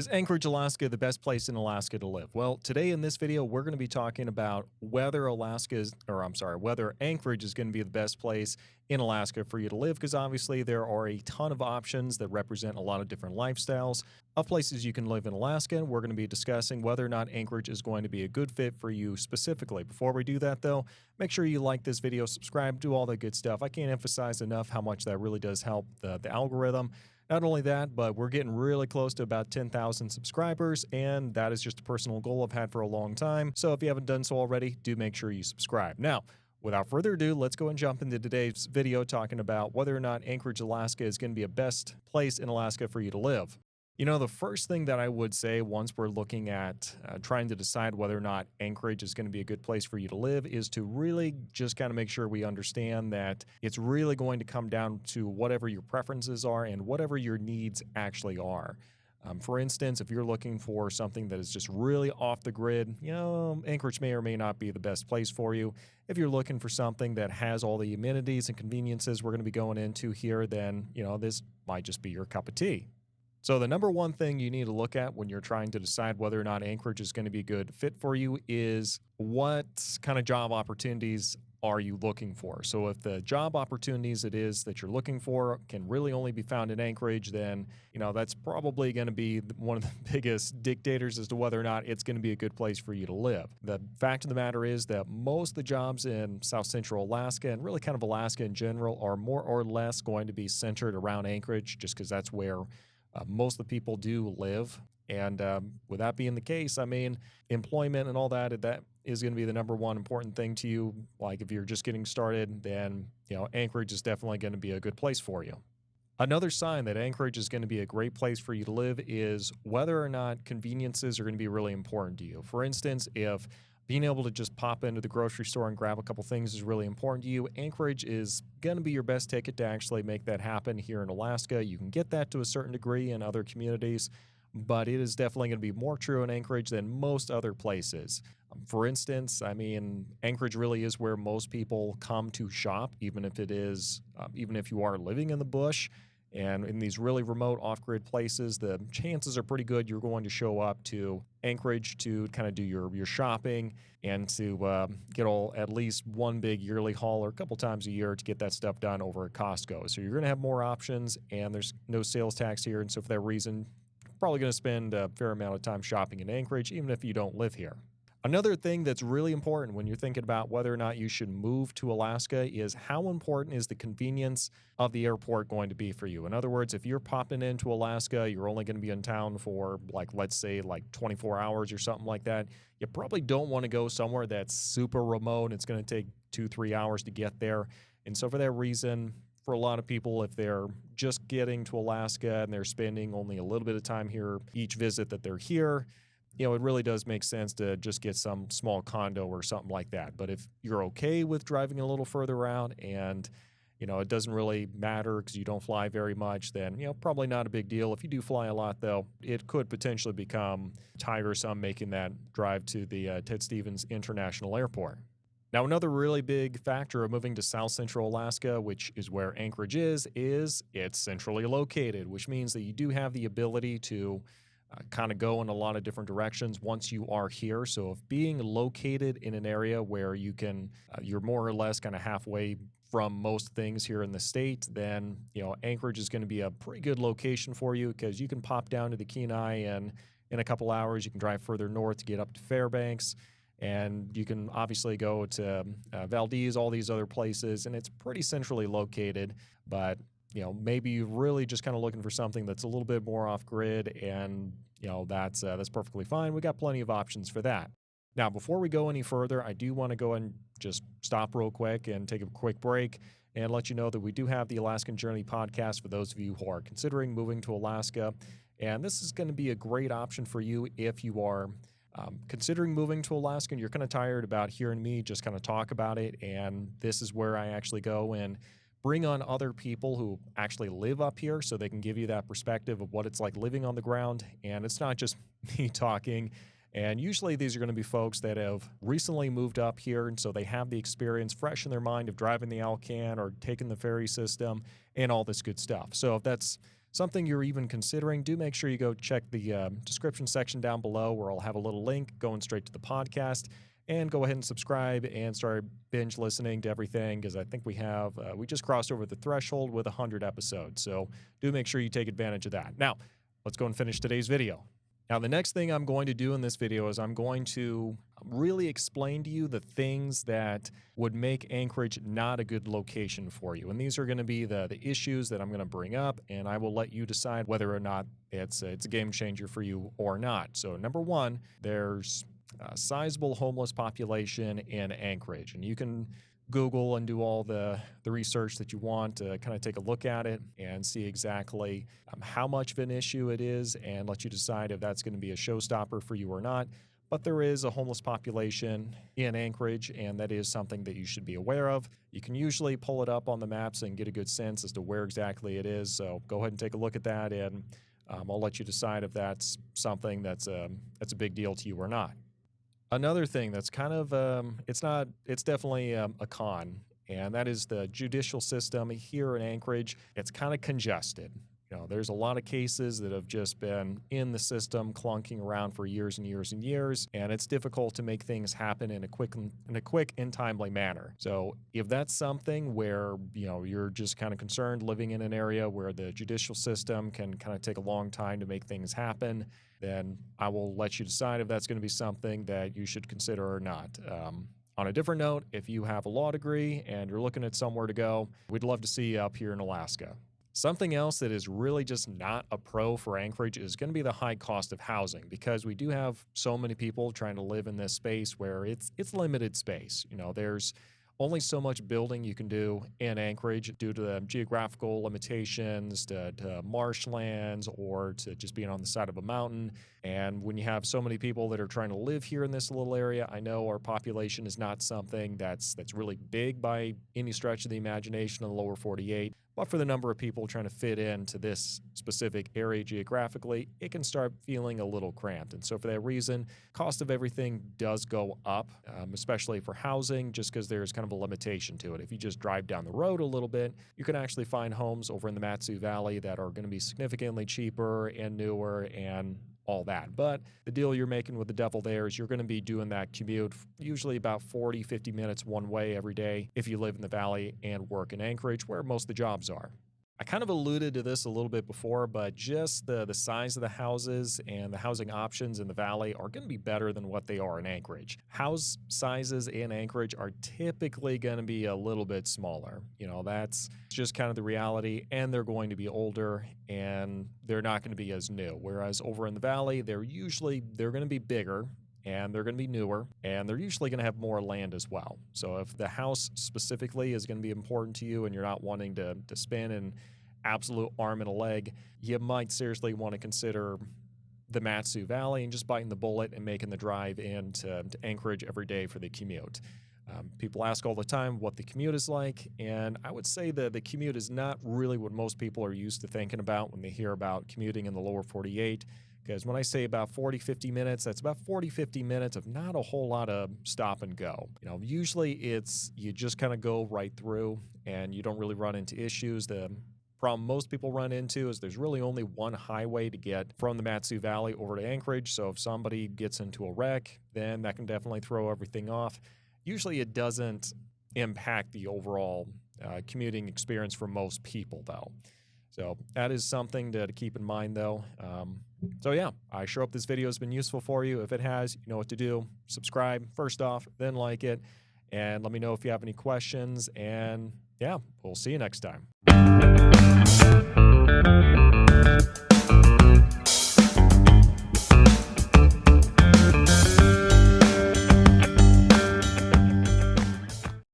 Is Anchorage, Alaska the best place in Alaska to live? Well, today in this video, we're going to be talking about whether whether Anchorage is going to be the best place in Alaska for you to live, because obviously there are a ton of options that represent a lot of different lifestyles of places you can live in Alaska. We're going to be discussing whether or not Anchorage is going to be a good fit for you specifically. Before we do that, though, make sure you like this video, subscribe, do all that good stuff. I can't emphasize enough how much that really does help the algorithm. Not only that, but we're getting really close to about 10,000 subscribers, and that is just a personal goal I've had for a long time. So if you haven't done so already, do make sure you subscribe. Now, without further ado, let's go and jump into today's video talking about whether or not Anchorage, Alaska is going to be a best place in Alaska for you to live. You know, the first thing that I would say once we're looking at trying to decide whether or not Anchorage is going to be a good place for you to live is to really just kind of make sure we understand that it's really going to come down to whatever your preferences are and whatever your needs actually are. For instance, if you're looking for something that is just really off the grid, you know, Anchorage may or may not be the best place for you. If you're looking for something that has all the amenities and conveniences we're going to be going into here, then, you know, this might just be your cup of tea. So the number one thing you need to look at when you're trying to decide whether or not Anchorage is going to be a good fit for you is what kind of job opportunities are you looking for? So if the job opportunities it is that you're looking for can really only be found in Anchorage, then, you know, that's probably going to be one of the biggest dictators as to whether or not it's going to be a good place for you to live. The fact of the matter is that most of the jobs in South Central Alaska and really kind of Alaska in general are more or less going to be centered around Anchorage, just because that's where most of the people do live. And with that being the case, I mean, employment and all that, that is going to be the number one important thing to you. Like if you're just getting started, then, you know, Anchorage is definitely going to be a good place for you. Another sign that Anchorage is going to be a great place for you to live is whether or not conveniences are going to be really important to you. For instance, if being able to just pop into the grocery store and grab a couple things is really important to you, Anchorage is going to be your best ticket to actually make that happen here in Alaska. You can get that to a certain degree in other communities, but it is definitely going to be more true in Anchorage than most other places. For instance, I mean, Anchorage really is where most people come to shop, even if you are living in the bush. And in these really remote off-grid places, the chances are pretty good you're going to show up to Anchorage to kind of do your shopping and to get at least one big yearly haul or a couple times a year to get that stuff done over at Costco. So you're going to have more options, and there's no sales tax here. And so for that reason, you're probably going to spend a fair amount of time shopping in Anchorage, even if you don't live here. Another thing that's really important when you're thinking about whether or not you should move to Alaska is how important is the convenience of the airport going to be for you. In other words, if you're popping into Alaska, you're only going to be in town for let's say 24 hours or something like that. You probably don't want to go somewhere that's super remote. It's going to take 2-3 hours to get there. And so for that reason, for a lot of people, if they're just getting to Alaska and they're spending only a little bit of time here each visit that they're here, you know, it really does make sense to just get some small condo or something like that. But if you're okay with driving a little further out and, you know, it doesn't really matter because you don't fly very much, then, you know, probably not a big deal. If you do fly a lot, though, it could potentially become tiresome making that drive to the Ted Stevens International Airport. Now, another really big factor of moving to South Central Alaska, which is where Anchorage is it's centrally located, which means that you do have the ability to kind of go in a lot of different directions once you are here. So if being located in an area where you're more or less kind of halfway from most things here in the state, then, you know, Anchorage is going to be a pretty good location for you because you can pop down to the Kenai and in a couple hours you can drive further north to get up to Fairbanks. And you can obviously go to Valdez, all these other places, and it's pretty centrally located. But, you know, maybe you're really just kind of looking for something that's a little bit more off-grid, and, you know, that's perfectly fine. We got plenty of options for that. Now, before we go any further, I do want to go and just stop real quick and take a quick break and let you know that we do have the Alaskan Journey podcast for those of you who are considering moving to Alaska. And this is going to be a great option for you if you are considering moving to Alaska and you're kind of tired about hearing me just kind of talk about it. And this is where I actually go and bring on other people who actually live up here so they can give you that perspective of what it's like living on the ground. And it's not just me talking. And usually these are going to be folks that have recently moved up here, and so they have the experience fresh in their mind of driving the Alcan or taking the ferry system and all this good stuff. So if that's something you're even considering, do make sure you go check the description section down below where I'll have a little link going straight to the podcast. And go ahead and subscribe and start binge listening to everything, because I think we just crossed over the threshold with 100 episodes. So do make sure you take advantage of that. Now, let's go and finish today's video. Now, the next thing I'm going to do in this video is I'm going to really explain to you the things that would make Anchorage not a good location for you. And these are going to be the issues that I'm going to bring up, and I will let you decide whether or not it's a game changer for you or not. So number one, there's a sizable homeless population in Anchorage, and you can Google and do all the research that you want to kind of take a look at it and see exactly how much of an issue it is, and let you decide if that's going to be a showstopper for you or not. But there is a homeless population in Anchorage, and that is something that you should be aware of. You can usually pull it up on the maps and get a good sense as to where exactly it is. So go ahead and take a look at that, and I'll let you decide if that's something that's a big deal to you or not. Another thing that's kind of, it's definitely a con, and that is the judicial system here in Anchorage. It's kind of congested. You know, there's a lot of cases that have just been in the system clunking around for years and years and years, and it's difficult to make things happen in a quick and timely manner. So if that's something where, you know, you're just kind of concerned living in an area where the judicial system can kind of take a long time to make things happen, then I will let you decide if that's going to be something that you should consider or not. On a different note, if you have a law degree and you're looking at somewhere to go, we'd love to see you up here in Alaska. Something else that is really just not a pro for Anchorage is going to be the high cost of housing, because we do have so many people trying to live in this space where it's limited space. You know, there's only so much building you can do in Anchorage due to the geographical limitations, to marshlands, or to just being on the side of a mountain. And when you have so many people that are trying to live here in this little area, I know our population is not something that's really big by any stretch of the imagination in the lower 48. But for the number of people trying to fit into this specific area geographically, it can start feeling a little cramped. And so for that reason, cost of everything does go up, especially for housing, just because there's kind of a limitation to it. If you just drive down the road a little bit, you can actually find homes over in the Matsu Valley that are going to be significantly cheaper and newer and all that. But the deal you're making with the devil there is you're going to be doing that commute usually about 40-50 minutes one way every day if you live in the valley and work in Anchorage, where most of the jobs are. I kind of alluded to this a little bit before, but just the size of the houses and the housing options in the valley are going to be better than what they are in Anchorage. House sizes in Anchorage are typically going to be a little bit smaller. You know, that's just kind of the reality, and they're going to be older, and they're not going to be as new. Whereas over in the valley, they're going to be bigger, and they're going to be newer, and they're usually going to have more land as well. So if the house specifically is going to be important to you and you're not wanting to spend an absolute arm and a leg, you might seriously want to consider the Matsu Valley and just biting the bullet and making the drive into to Anchorage every day for the commute. People ask all the time what the commute is like, and I would say that the commute is not really what most people are used to thinking about when they hear about commuting in the lower 48. Because when I say about 40-50 minutes, that's about 40-50 minutes of not a whole lot of stop and go. You know, usually you just kind of go right through and you don't really run into issues. The problem most people run into is there's really only one highway to get from the Matsu Valley over to Anchorage. So if somebody gets into a wreck, then that can definitely throw everything off. Usually it doesn't impact the overall commuting experience for most people, though. So that is something to keep in mind, though. So yeah, I sure hope this video has been useful for you. If it has, you know what to do. Subscribe first off, then like it, and let me know if you have any questions. And yeah, we'll see you next time.